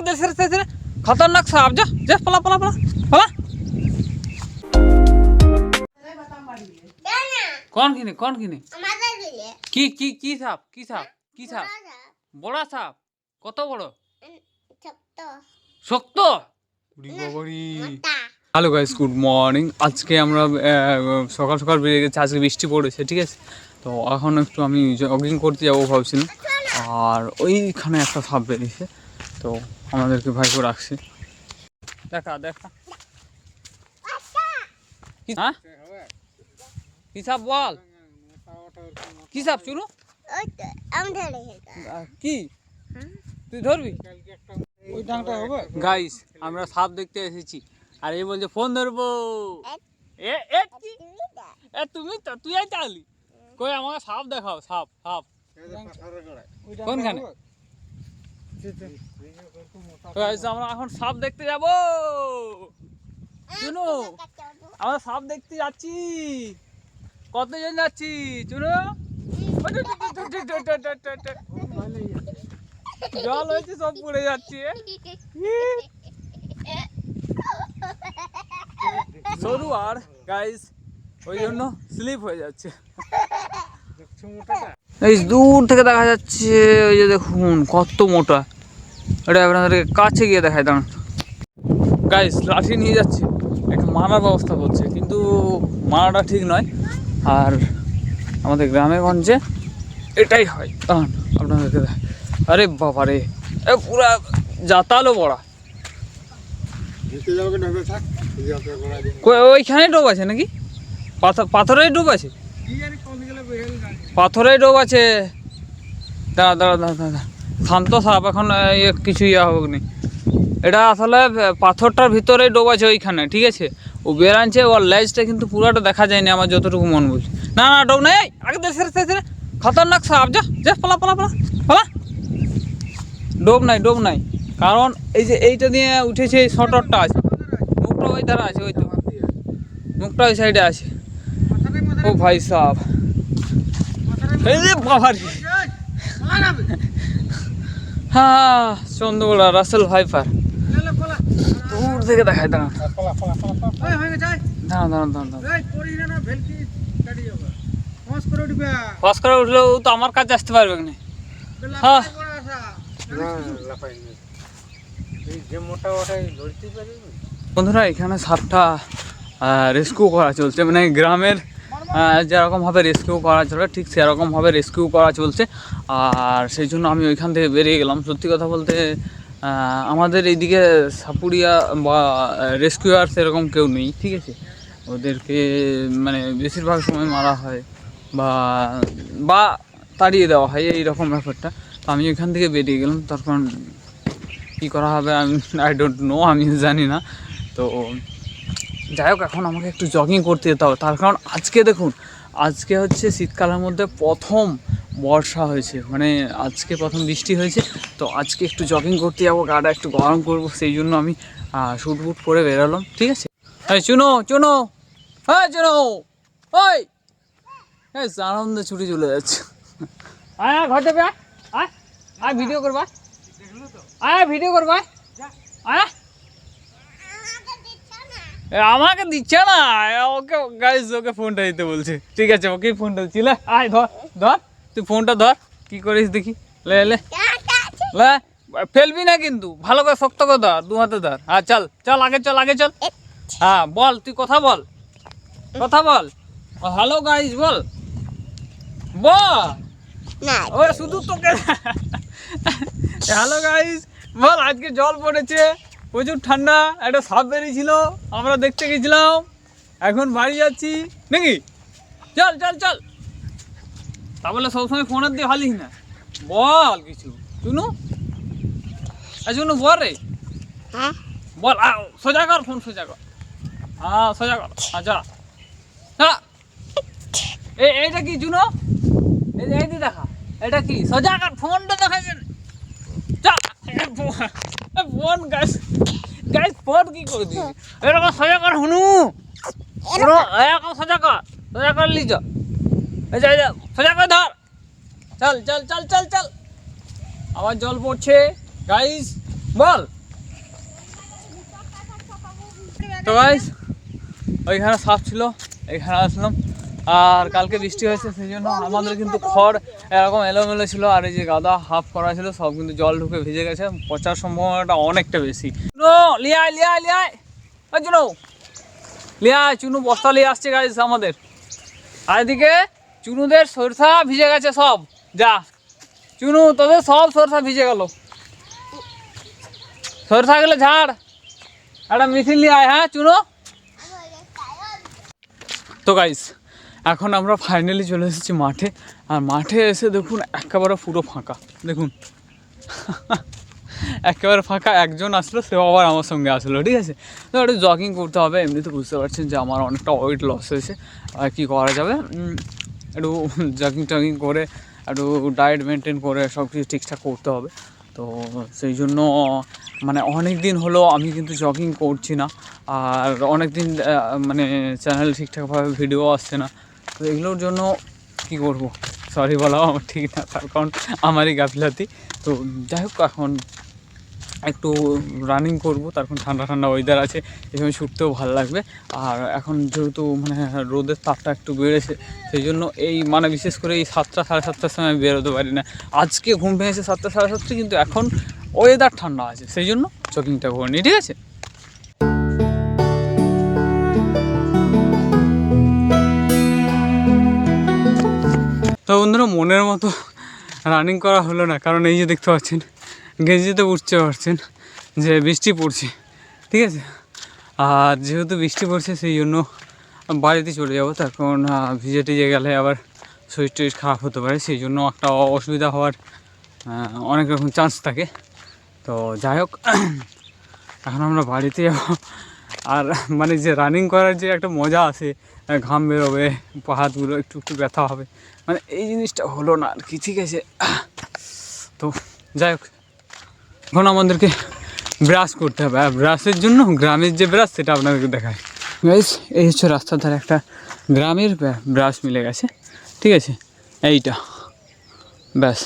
दे sir खतरनाक साहब जा जा पला पला पला पला कौन किने की साहब बड़ा साहब कत बड़ शक्त হ্যালো গাইস গুড মর্নিং। আজকে আমরা সকাল সকাল বেরিয়ে গেছি, আজকে বৃষ্টি পড়েছে, ঠিক আছে। তো এখন একটু আমি জগিং করতে যাবো ভাবছিলাম, আর ওইখানে একটা সাপ বেরিয়েছে, তো আমাদেরকে ভাই করে রাখছে। দেখা দেখা হ্যাঁ কি সাপ বল, কি সাপ চুনু কি তুই ধরবি? গাইস আমরা সাপ দেখতে এসেছি, আর এই বলছে ফোন ধরবো। তুমি তো তুই চালি কই আমাকে সাপ দেখাও, সাপ সাপ কোনখানে? আমরা এখন সাপ দেখতে যাব, চুনু আমরা সাপ দেখতে যাচ্ছি। কতজন যাচ্ছি চুনু? জল হয়েছে সব পড়ে যাচ্ছে, সরু আর গাইস ওই জন্য স্লিপ হয়ে যাচ্ছে। এই দূর থেকে দেখা যাচ্ছে, ওই যে দেখুন কত মোটা, এটা আপনাদেরকে কাছে গিয়ে দেখায়। দাঁড়ান গাইস, লাঠি নিয়ে যাচ্ছে, একটা মারার ব্যবস্থা করছে, কিন্তু মারাটা ঠিক নয়। আর আমাদের গ্রামে গঞ্জে এটাই হয়। দাঁড়ান আপনাদেরকে দেখায়। আরে বাবা রে, এ পুরা জাতালো বড়া। ওইখানে ডোব আছে নাকি? পাথরের ডোব আছে, পাথরের ডোব আছে। দাঁড়া দাঁড়া দাঁড়া দাঁড়া, শান্ত সাপ, এখন কিছু হবে না। এটা আসলে পাথরটার ভিতরে ডোব আছে ওইখানে, ঠিক আছে। ও বেরানছে, ওর লেজটা কিন্তু পুরোটা দেখা যায়নি আমার যতটুকু মন বলছে। না না ডোব নাই, আগে দেখ খতরনাক সাপ, যা যা পালা পালা পালা পালা। ডোব নাই, কারণ এই যে এইটা দিয়ে উঠেছে, এই শটরটা আছে, মুখটা ওই ধারা আছে, ওই তো মুখটা ওই সাইডে আছে। ও ভাই সাহ, এই যে বাবা রে, হ্যাঁ চন্দ্রগোড়া রাসেল ভাইপার দূর থেকে দেখায়। দাঁড়ান দাঁড়ান দাঁড়ান দাঁড়ান, ফস করে উঠলেও তো আমার কাছে আসতে পারবে না। হ্যাঁ বন্ধুরা, এখানে সাপটা রেস্কিউ করা চলছে, মানে গ্রামের যেরকমভাবে রেস্কিউ করা চলে ঠিক সেরকমভাবে রেস্কিউ করা চলছে। আর সেই জন্য আমি ওইখান থেকে বেরিয়ে গেলাম। সত্যি কথা বলতে আমাদের এইদিকে সাপুরিয়া বা রেস্কিউয়ার সেরকম কেউ নেই, ঠিক আছে। ওদেরকে মানে বেশিরভাগ সময় মারা হয় বা তাড়িয়ে দেওয়া হয়, এইরকম ব্যাপারটা। তো আমি ওইখান থেকে বেরিয়ে গেলাম, তারপর কী করা হবে আই ডোন্ট নো, আমি জানি না। তো যাই হোক, এখন আমাকে একটু জগিং করতে যেতে হবে, তার কারণ আজকে দেখুন, আজকে হচ্ছে শীতকালের মধ্যে প্রথম বর্ষা হয়েছে, মানে আজকে প্রথম বৃষ্টি হয়েছে। তো আজকে একটু জগিং করতে যাবো, গাটা একটু গরম করবো, সেই জন্য আমি শুট বুট পরে বেরোলাম, ঠিক আছে। হ্যাঁ চুনো চুনো, হ্যাঁ চুনো, ওই হ্যাঁ আনন্দে ছুটি চলে যাচ্ছে। আয় ঘর যাবে, আয় আয় ভিডিও করবা, আয় ভিডিও করবা, আয় আমাকে দিচ্ছে না, ওকে গাইস ওকে ফোনটা দিতে বলছে, ঠিক আছে ওকেই ফোনটা দিচ্ছি। লে আয় ধর ধর, তুই ফোনটা ধর, কি করিস দেখি, লে লে লে, ফেলবি না কিন্তু, ভালো করে শক্ত করে ধর, দু হাতে ধর। হ্যাঁ চল চল আগে চল, আগে চল। হ্যাঁ বল, তুই কথা বল, কথা বল, হ্যালো গাইস বল বল, ও শুধু তোকে হ্যালো গাইস বল। আজকে জল পড়েছে, প্রচুর ঠান্ডা, একটা সাপ বেরিয়েছিল, আমরা দেখতে গেছিলাম, এখন বাড়ি যাচ্ছি নাকি। চল চল চল, তা বলে সবসময় ফোনের দিয়ে ভালিস না, বল কিছু। চুনু চুনু বল রে, বল সোজা কর, ফোন সোজা কর, হ্যাঁ সোজা কর, আচ্ছা হ্যাঁ। এইটা কি চুনো, এই দি দেখা, এটা কি সোজা কর, ফোনটা দেখা যায় ফোন গাছ গাছ, ফোন কি করে দিবি, এরকম সোজা কর, হুনু এরকম সোজা কর লিজ, সোজা করে ধর, চল চল চল চল চল। আবার জল পড়ছে গাইস, বল তো গাইস ওইখানে সাপ ছিল, এখানে আসলাম। আর কালকে বৃষ্টি হয়েছে সেই জন্য আমাদের কিন্তু খড় এরকম এলোমেলো ছিল, আর এই যে গাদা হাফ করা ছিল সব কিন্তু জল ঢুকে ভিজে গেছে, পচার সম্ভাবনাটা অনেকটা বেশি। লিয়ায় লিয়ায় লিয়ায় ওই চুনো লিয়ায়, চুনু বস্তা নিয়ে আসছে গাইস আমাদের। আর এদিকে চুনুদের সরষা ভিজে গেছে সব, যা চুনু তোদের সব সরষা ভিজে গেল, সরষা গেলে ঝাড়, একটা মিছিল নিয়ে আয়। হ্যাঁ চুনো। তো গাইস এখন আমরা ফাইনালি চলে এসেছি মাঠে, আর মাঠে এসে দেখুন একেবারে পুরো ফাঁকা, দেখুন একেবারে ফাঁকা। একজন আসলো, সেও আবার আমার সঙ্গে আসলো, ঠিক আছে। তো একটু জগিং করতে হবে, এমনিতে বুঝতে পারছেন যে আমার অনেকটা ওয়েট লস হয়েছে, আর কী করা যাবে, একটু জগিং টগিং করে একটু ডায়েট মেনটেন করে সব কিছু ঠিকঠাক করতে হবে। তো সেই জন্য মানে অনেক দিন হলো আমি কিন্তু জগিং করছি না, আর অনেক দিন মানে চ্যানেল ঠিকঠাকভাবে ভিডিও আসছে না। তো এগুলোর জন্য কী করব, সরি বলাও আমার ঠিক না, তার কারণ আমারই গাফিলাতি। তো যাই হোক এখন একটু রানিং করব, তারপর ঠান্ডা ঠান্ডা ওয়েদার আছে, এই সময় ছুটতেও ভালো লাগবে। আর এখন যেহেতু মানে রোদের তাপটা একটু বেড়েছে, সেই জন্য এই মানে বিশেষ করে এই 7টা সাড়ে 7টার সময় আমি বেরোতে পারি না। আজকে ঘুম ভেঙেছে 7টা সাড়ে 7টায়, কিন্তু এখন ওয়েদার ঠান্ডা আছে, সেই জন্য জগিংটা করে নিই, ঠিক আছে। তো বন্ধুরা মনের মতো রানিং করা হলো না, কারণ এই যে দেখতে পাচ্ছেন গেঞ্জিতে উঠতে পারছেন যে বৃষ্টি পড়ছে, ঠিক আছে। আর যেহেতু বৃষ্টি পড়ছে সেই জন্য বাড়িতে চলে যাবো, তার কারণ ভিজে টিজে গেলে আবার শরীর টরীর খারাপ হতে পারে, সেই জন্য একটা অসুবিধা হওয়ার অনেক রকম চান্স থাকে। তো যাই হোক এখন আমরা বাড়িতে যাবো। আর মানে যে রানিং করার যে একটা মজা আছে, ঘাম বেরোবে, হাতগুলো একটু একটু ব্যথা হবে, মানে এই জিনিসটা হলো না আর কি, ঠিক আছে। তো যাই হোক এখন আমাদেরকে ব্রাশ করতে হবে, আর ব্রাশের জন্য গ্রামের যে ব্রাশ সেটা আপনাদেরকে দেখায়। গাইস এই হচ্ছে রাস্তার ধারে একটা গ্রামের ব্রাশ মিলে গেছে, ঠিক আছে, এইটা ব্যাস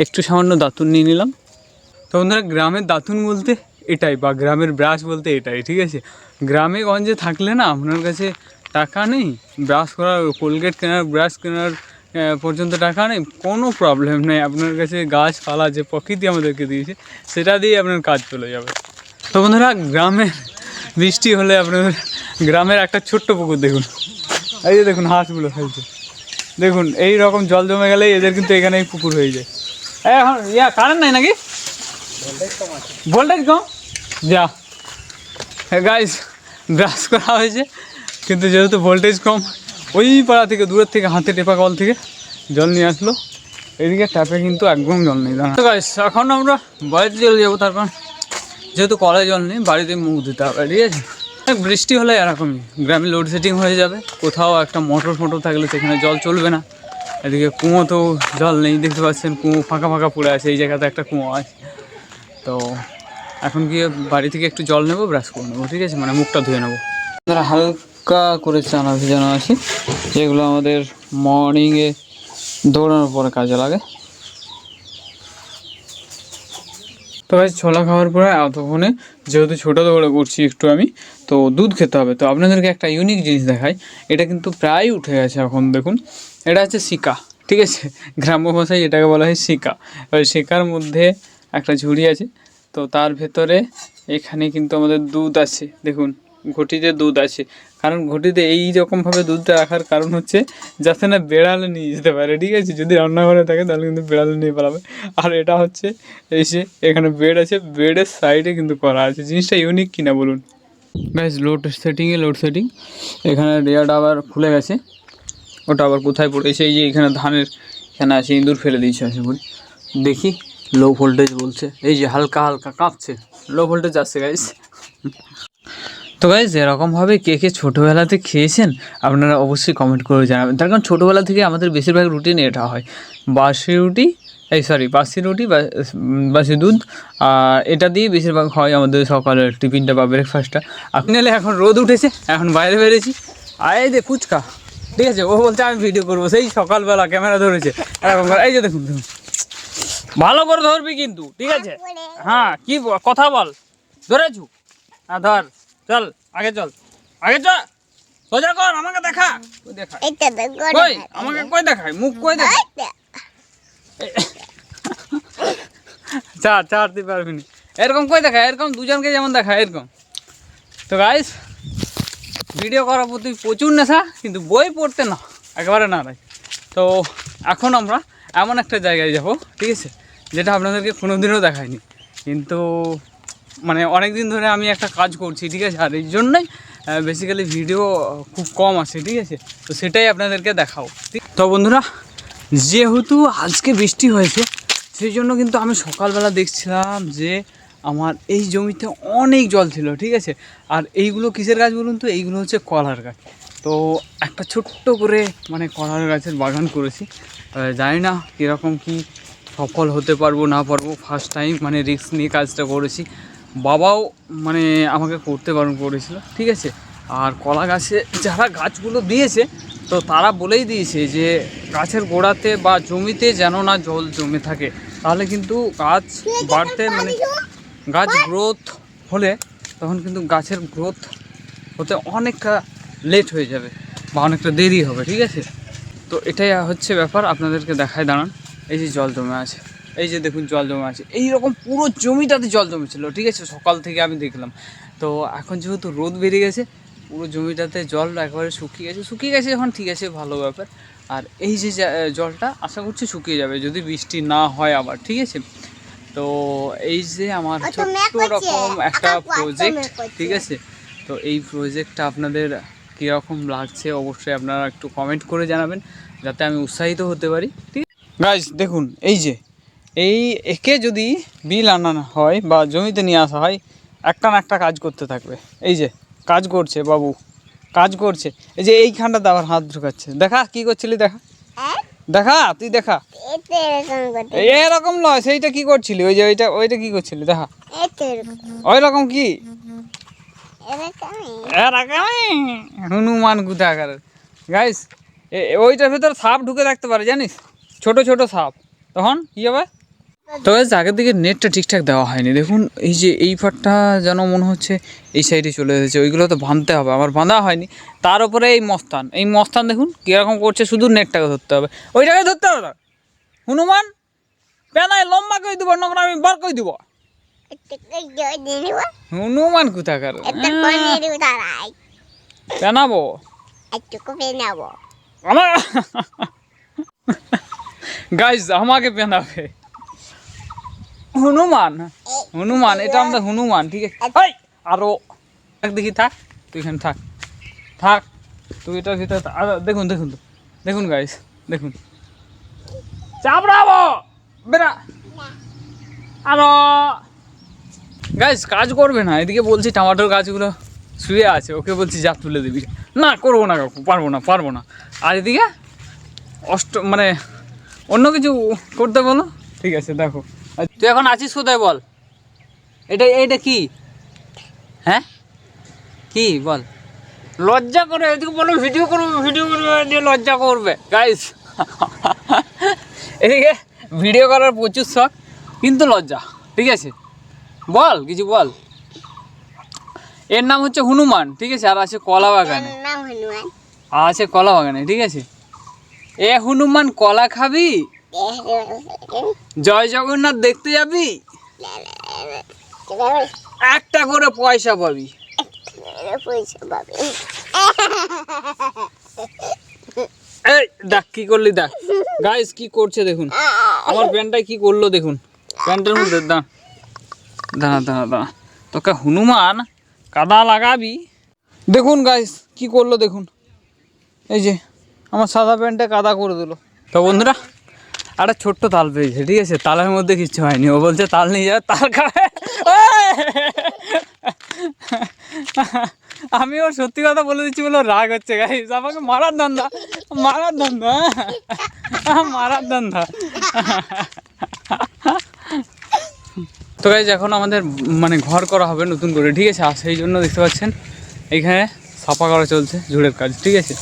একটু সামান্য দাঁতুন নিয়ে নিলাম। তো বন্ধুরা গ্রামের দাঁতুন বলতে এটাই, বা গ্রামের ব্রাশ বলতে এটাই, ঠিক আছে। গ্রামে গঞ্জে থাকলে না আপনার কাছে টাকা নেই ব্রাশ করার, কোলগেট কেনার, ব্রাশ কেনার পর্যন্ত টাকা নেই, কোনো প্রবলেম নেই, আপনার কাছে গাছপালা যে প্রকৃতি আমাদেরকে দিয়েছে সেটা দিয়ে আপনার কাজ চলে যাবে। তো বন্ধুরা গ্রামে বৃষ্টি হলে আপনাদের গ্রামের একটা ছোট্ট পুকুর দেখুন, এই যে দেখুন হাঁসগুলো ফেলছে, দেখুন এই রকম জল জমে গেলে এদের কিন্তু এখানেই পুকুর হয়ে যায়। এখন কারেন্ট নাই নাকি, ভোল্টেজ কম, যা গাইস ব্রাশ করা হয়েছে, কিন্তু যেহেতু ভোল্টেজ কম ওই পাড়া থেকে দূরের থেকে হাতে টেপা কল থেকে জল নিয়ে আসলো, এদিকে ট্যাপে কিন্তু একদম জল নেই। তো গাইস এখন আমরা বাড়িতে চলে যাবো, তার কারণ যেহেতু কলে জল নেই বাড়িতে মুখ দিতে হবে, ঠিক আছে। বৃষ্টি হলে এরকমই গ্রামে লোডশেডিং হয়ে যাবে, কোথাও একটা মোটর থাকলে সেখানে জল চলবে না, এদিকে কুয়োতেও জল নেই, দেখতে পাচ্ছেন কুয়ো ফাঁকা ফাঁকা পড়ে আছে, এই জায়গাতে একটা কুয়ো আছে। তো এখন গিয়ে বাড়ি থেকে একটু জল নেবো, ব্রাশ করে নেবো, ঠিক আছে, মানে মুখটা ধুয়ে নেবো। তারা হালকা করে চানা ভিজানো আছে, যেগুলো আমাদের মর্নিংয়ে দৌড়ানোর পরে কাজে লাগে। তো ভাই ছোলা খাওয়ার পরে এতক্ষণে যেহেতু ছোটো দৌড়ে করছি একটু আমি, তো দুধ খেতে হবে। তো আপনাদেরকে একটা ইউনিক জিনিস দেখাই, এটা কিন্তু প্রায় উঠে গেছে এখন, দেখুন এটা হচ্ছে সিকা, ঠিক আছে, গ্রাম্য ভাষায় এটাকে বলা হয় সিকা। এবার সিকার মধ্যে একটা ঝুড়ি আছে, তো তার ভেতরে এখানে কিন্তু আমাদের দুধ আছে, দেখুন ঘটিতে দুধ আছে, কারণ ঘটিতে এই রকমভাবে দুধটা রাখার কারণ হচ্ছে যাতে না বেড়ালে নিয়ে যেতে পারে, ঠিক আছে, যদি রান্নাঘরে থাকে তাহলে কিন্তু বেড়ালে নিয়ে পালাবে। আর এটা হচ্ছে এসে এখানে বেড আছে, বেডের সাইডে কিন্তু করা আছে, জিনিসটা ইউনিক কিনা বলুন। গাইস লোড সেটিং, এখানে রেয়ারটা আবার খুলে গেছে, ওটা আবার কোথায় পড়েছে, এই যে এখানে ধানের এখানে আছে, ইঁদুর ফেলে দিয়েছে আছে বলি, দেখি লো ভোল্টেজ বলছে, এই যে হালকা হালকা কাঁপছে, লো ভোল্টেজ আসছে গাইস। তো গাইস এরকমভাবে কে কে ছোটোবেলাতে খেয়েছেন আপনারা অবশ্যই কমেন্ট করে জানাবেন, তার কারণ ছোটোবেলা থেকে আমাদের বেশিরভাগ রুটিন এটা হয়, বাসি রুটি বাসি দুধ, আর এটা দিয়ে বেশিরভাগ হয় আমাদের সকালের টিফিনটা বা ব্রেকফাস্টটা। আপনি নাহলে এখন রোদ উঠেছে, এখন বাইরে বেরিয়েছি, আয় দে ফুচকা, ঠিক আছে, ও বলছে আমি ভিডিও করবো, সেই সকালবেলা ক্যামেরা ধরেছে এরকম করে, এই যে দেখুন ভালো করে ধরবি কিন্তু, ঠিক আছে, হ্যাঁ কি কথা বল, ধরেছু, হ্যাঁ ধর, চল আগে চল, আগে চল, সোজা কর, আমাকে দেখা, কই দেখায়, কই আমাকে কই দেখায়, মুখ কই দেখায়, চারতে পারবি না, এরকম কই দেখায়, এরকম দুজনকে যেমন দেখায় এরকম। তো গাইস ভিডিও করার প্রতি প্রচুর নেশা, কিন্তু বই পড়তে না, একেবারে না ভাই। তো এখন আমরা এমন একটা জায়গায় যাব, ঠিক আছে, যেটা আপনাদেরকে কোনোদিনও দেখায়নি, কিন্তু মানে অনেক দিন ধরে আমি একটা কাজ করছি, ঠিক আছে, আর এই জন্যই বেসিক্যালি ভিডিও খুব কম আসে, ঠিক আছে, তো সেটাই আপনাদেরকে দেখাও। তো বন্ধুরা, যেহেতু আজকে বৃষ্টি হয়েছে, সেই জন্য কিন্তু আমি সকালবেলা দেখছিলাম যে আমার এই জমিতে অনেক জল ছিল, ঠিক আছে, আর এইগুলো কিসের গাছ বলুন তো, এইগুলো হচ্ছে কলার গাছ। তো একটা ছোট্ট করে মানে কলার গাছের বাগান করেছি, জানি না কীরকম কি সফল হতে পারবো না পারবো, ফার্স্ট টাইম মানে রিস্ক নিয়ে কাজটা করেছি, বাবাও মানে আমাকে করতে বারণ করেছিল, ঠিক আছে, আর কলা গাছে যারা গাছগুলো দিয়েছে তো তারা বলেই দিয়েছে যে গাছের গোড়াতে বা জমিতে যেন না জল জমে থাকে, তাহলে কিন্তু গাছ বাড়তে মানে গাছ গ্রোথ হলে তখন কিন্তু গাছের গ্রোথ হতে অনেকটা লেট হয়ে যাবে বা অনেকটা দেরি হবে, ঠিক আছে। তো এটাই হচ্ছে ব্যাপার, আপনাদেরকে দেখায় দাঁড়ান। এই যে জল জমে আছে, এই যে দেখুন জল জমে আছে, এইরকম পুরো জমিটাতে জল জমেছিল, ঠিক আছে, সকাল থেকে আমি দেখলাম। তো এখন যেহেতু রোদ বেরিয়ে গেছে, পুরো জমিটাতে জল একেবারে শুকিয়ে গেছে যখন, ঠিক আছে, ভালো ব্যাপার। আর এই যে জলটা আশা করছি শুকিয়ে যাবে যদি বৃষ্টি না হয় আবার, ঠিক আছে। তো এই যে আমার ছোট্ট রকম একটা প্রজেক্ট, ঠিক আছে, তো এই প্রজেক্টটা আপনাদের কীরকম লাগছে অবশ্যই আপনারা একটু কমেন্ট করে জানাবেন, যাতে আমি উৎসাহিত হতে পারি, ঠিক আছে। গাইস দেখুন, এই যে একে যদি বিল আনানো হয় বা জমিতে নিয়ে আসা হয়, একটা না একটা কাজ করতে থাকবে। এই যে কাজ করছে বাবু, কাজ করছে, এই যে এইখানটাতে আবার হাত ঢুকাচ্ছে, দেখা কি করছিলি, দেখা দেখা, তুই দেখা, এরকম নয়, সেইটা কি করছিলি, ওই যে ওইটা কি করছিলি, দেখা ওই রকম কি হনুমান কোথাকার। গাইস ওইটার ভেতর সাপ ঢুকে থাকতে পারে জানিস, ছোট ছোট সাপ, তখন কি হবে। তো আগের দিকে নেটটা ঠিকঠাক দেওয়া হয়নি, দেখুন এই যে এই পাটটা যেন মনে হচ্ছে এই সাইডে চলে এসেছে, ওইগুলো তো বাঁধতে হবে, আমার বাঁধা হয়নি। তার উপরে এই মস্তান দেখুন কীরকম করছে, শুধু নেটটাকে ধরতে হবে, ওইটাকে ধরতে হবে না, হনুমান পেনায় লম্বা করে দিব, নোংরা আমি বার করে দিব, হনুমান কোথাকার পেনাবো আমার গাইস, আমাকে পেনাবে হনুমান, এটা আমাদের হনুমান, ঠিক আছে। আরো দেখি, থাক তুই এখানে থাক তুই এটার ভিতরে, দেখুন দেখুন তো, দেখুন গাইস, দেখুন চাপড়াবো বেড়া, আরো গাইস কাজ করবে না, এদিকে বলছি টমাটোর গাছগুলো শুয়ে আছে, ওকে বলছি যা তুলে দিবি, না করবো না কাকু, পারবো না, আর এদিকে মানে অন্য কিছু করতে বলো, ঠিক আছে। দেখো তুই এখন আছিস কোথায় বল, এটা কি, হ্যাঁ কি বল, লজ্জা করে এদিকে বলো ভিডিও করবে দিয়ে লজ্জা করবে গাইস, এদিকে ভিডিও করার প্রচুর শখ কিন্তু লজ্জা, ঠিক আছে, বল কিছু বল। এর নাম হচ্ছে হনুমান, ঠিক আছে, আর আছে কলা বাগানে, ঠিক আছে। এ হনুমান কলা খাবি, জয় জগন্নাথ দেখতে যাবি, একটা করে পয়সা পাবি, এই দেখ কি করলি, দেখ গাইস কি করছে দেখুন, আমার প্যান্টটা কি করলো দেখুন, প্যান্টের মধ্যে দাঁড়া তোকে হনুমান কাদা লাগাবি, দেখুন গাইস কি করলো দেখুন, এই যে আমার সাদা প্যান্টে কাদা করে দিল। তো বন্ধুরা একটা ছোট্ট তাল পেয়েছে, ঠিক আছে, তালের মধ্যে কিচ্ছু হয়নি, ও বলছে তাল নিয়ে যাবে, তাল খাবে, আমি ওর সত্যি কথা বলে দিচ্ছি বলে রাগ হচ্ছে গাইস, আমাকে মারার ধান্দা তো গাইস এখন আমাদের মানে ঘর করা হবে নতুন করে, ঠিক আছে, আর সেই জন্য দেখতে পাচ্ছেন এইখানে সাফা করা চলছে, ঝুড়ের কাজ, ঠিক আছে।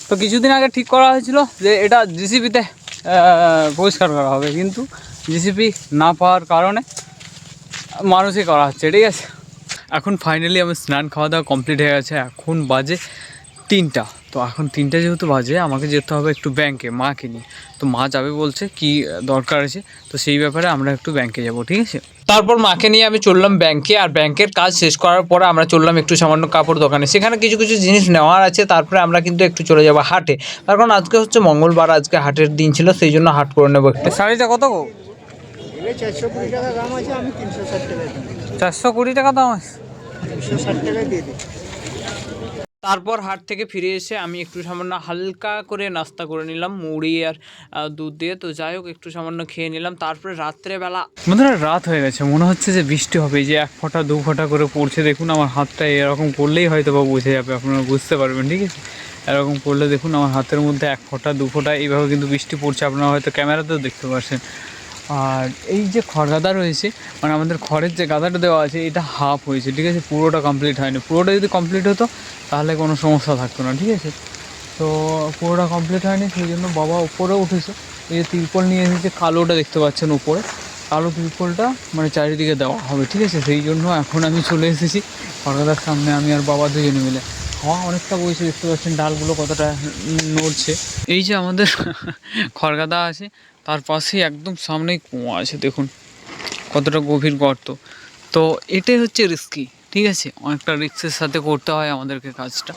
তো কিছুদিন আগে ঠিক করা হয়েছিল যে এটা জিসিপিতে পরিষ্কার করা হবে, কিন্তু জিসিপি না পাওয়ার কারণে মানুষই করা হচ্ছে, ঠিক আছে। এখন ফাইনালি আমার স্নান খাওয়া দাওয়া কমপ্লিট হয়ে গেছে, এখন বাজে 3টা। তো এখন 3টা যেহেতু বাজে, আমাকে যেতে হবে একটু ব্যাংকে মাকে নিয়ে। তো মা যাবে বলছে, কি দরকার আছে, তো সেই ব্যাপারে আমরা একটু ব্যাংকে যাব, ঠিক আছে। তারপর মাকে নিয়ে আমি চললাম ব্যাংকে, আর ব্যাংকের কাজ শেষ করার পরে আমরা চললাম একটু সামান্য কাপড় দোকানে, সেখানে কিছু কিছু জিনিস নেওয়ার আছে। তারপরে আমরা কিন্তু একটু চলে যাবো হাটে, তার কারণ আজকে হচ্ছে মঙ্গলবার, আজকে হাটের দিন ছিল, সেই জন্য হাট করে নেবো একটু। শাড়িটা কত গো? 420 টাকা দাম আছে, আমি 360 টাকায় দিই। 420 টাকা দাম আছে। 360 টাকায় দিয়ে দিই। তারপর হাট থেকে ফিরে এসে আমি একটু সামান্য হালকা করে নাস্তা করে নিলাম মুড়ি আর দুধ দিয়ে। তো যাই হোক, একটু সামান্য খেয়ে নিলাম। তারপরে রাত্রেবেলা বন্ধুরা রাত হয়ে গেছে, মনে হচ্ছে যে বৃষ্টি হবে, যে 1 ফোঁটা 2 ফোঁটা করে পড়ছে। দেখুন আমার হাতটা এরকম করলেই হয়তো বা বুঝে যাবে, আপনারা বুঝতে পারবেন, ঠিক আছে। এরকম করলে দেখুন আমার হাতের মধ্যে 1 ফোঁটা 2 ফোঁটা এইভাবে কিন্তু বৃষ্টি পড়ছে, আপনারা হয়তো ক্যামেরাতেও দেখতে পাচ্ছেন। আর এই যে খড় গাদা রয়েছে, মানে আমাদের খড়ের যে গাদাটা দেওয়া আছে, এটা হাফ হয়েছে, ঠিক আছে, পুরোটা কমপ্লিট হয়নি। পুরোটা যদি কমপ্লিট হতো তাহলে কোনো সমস্যা থাকতো না, ঠিক আছে। তো পুরোটা কমপ্লিট হয়নি, সেই জন্য বাবা উপরে উঠেছে। এই যে তিরপল নিয়ে এসেছে, কালোটা দেখতে পাচ্ছেন উপরে, কালো তিরপলটা মানে চারিদিকে দেওয়া হবে, ঠিক আছে। সেই জন্য এখন আমি চলে এসেছি খড়গাদার সামনে, আমি আর বাবা দুজনে মিলে। হাওয়া অনেকটা বইছে, দেখতে পাচ্ছেন ডালগুলো কতটা নড়ছে। এই যে আমাদের খড়গাদা আছে, তার পাশেই একদম সামনেই কুয়া আছে, দেখুন কতটা গভীর গর্ত। তো এটাই হচ্ছে রিস্কি, ঠিক আছে, অনেকটা রিস্কের সাথে করতে হয় আমাদেরকে কাজটা।